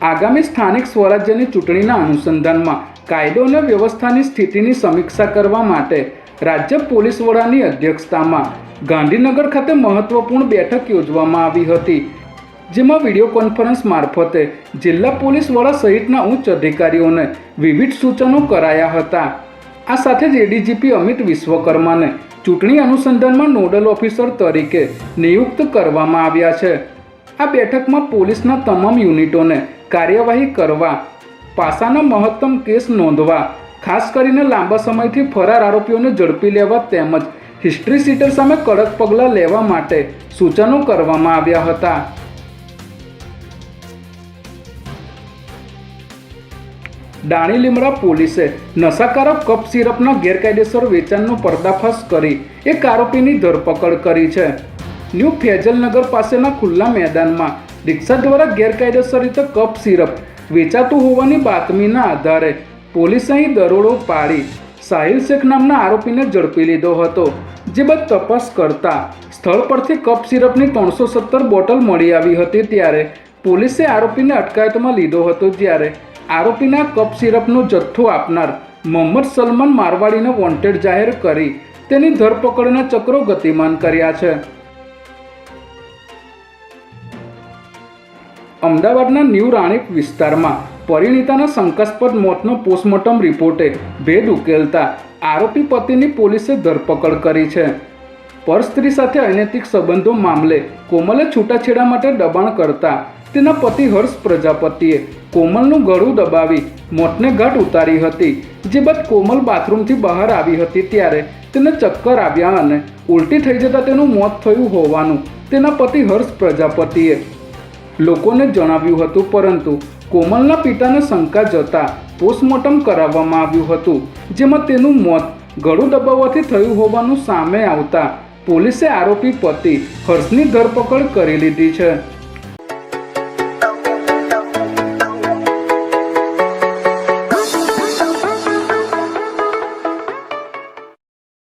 આગામી સ્થાનિક સ્વરાજ્યની ચૂંટણીના અનુસંધાનમાં કાયદો અને વ્યવસ્થાની સ્થિતિની સમીક્ષા કરવા માટે રાજ્ય પોલીસ વડાની અધ્યક્ષતામાં ગાંધીનગર ખાતે મહત્વપૂર્ણ બેઠક યોજવામાં આવી હતી, જેમાં વિડીયો કોન્ફરન્સ મારફતે જિલ્લા પોલીસ વડા સહિતના ઉચ્ચ અધિકારીઓને વિવિધ સૂચનો કરાયા હતા. આ સાથે જ એડીજીપી અમિત વિશ્વકર્માને ચૂંટણી અનુસંધાનમાં નોડલ ઓફિસર તરીકે નિયુક્ત કરવામાં આવ્યા છે. આ બેઠકમાં પોલીસના તમામ યુનિટોને કાર્યવાહી કરવા, પાસાના મહત્તમ કેસ નોંધવા, ખાસ કરીને લાંબા સમયથી ફરાર આરોપીઓને ઝડપી લેવા તેમજ હિસ્ટ્રી સીટર સામે કડક પગલાં લેવા માટે સૂચનો કરવામાં આવ્યા હતા. દાણી લીમડા પોલીસે નશાકારક કપ સિરપના ગેરકાયદેસર વેચાણનો પર્દાફાશ કરી એક આરોપીની ધરપકડ કરી છે. ન્યૂ ફેજલનગર પાસેના ખુલ્લા મેદાનમાં રિક્ષા દ્વારા ગેરકાયદેસર રીતે કપ સિરપ વેચાતું હોવાની બાતમીના આધારે પોલીસે અહીં દરોડો પાડી સાહિલ શેખ નામના આરોપીને ઝડપી લીધો હતો. જે બાદ તપાસ કરતા સ્થળ પરથી કપ સિરપની 317 બોટલ મળી આવી હતી. ત્યારે પોલીસે આરોપીને અટકાયતમાં લીધો હતો, જ્યારે આરોપીના કપ સિરપનો જથ્થો આપનાર મોહમ્મદ સલમાન મારવાડીને વોન્ટેડ જાહેર કરી તેની ધરપકડના ચક્રો ગતિમાન કર્યા છે. અમદાવાદના ન્યૂ રાણીપ વિસ્તારમાં પરિણીતાના શંકાસ્પદ મોતનો પોસ્ટમોર્ટમ રિપોર્ટે ભેદ ઉકેલતા આરોપી પતિની પોલીસે ધરપકડ કરી છે. પર સ્ત્રી સાથે અનૈતિક સંબંધો મામલે કોમલે છૂટાછેડા માટે દબાણ કરતા તેના પતિ હર્ષ પ્રજાપતિએ કોમલનું ગળું દબાવી મોતને ઘાટ ઉતારી હતી. જે બાદ કોમલ બાથરૂમથી બહાર આવી હતી, ત્યારે તેને ચક્કર આવ્યા અને ઉલટી થઈ જતાં તેનું મોત થયું હોવાનું તેના પતિ હર્ષ પ્રજાપતિએ લોકોને જણાવ્યું હતું. પરંતુ કોમલના પિતાને શંકા જતા પોસ્ટમોર્ટમ કરાવવામાં આવ્યું હતું, જેમાં તેનું મોત ગળું દબાવવાથી થયું હોવાનું સામે આવતા પોલીસે આરોપી પતિ હર્ષની ધરપકડ કરી લીધી છે.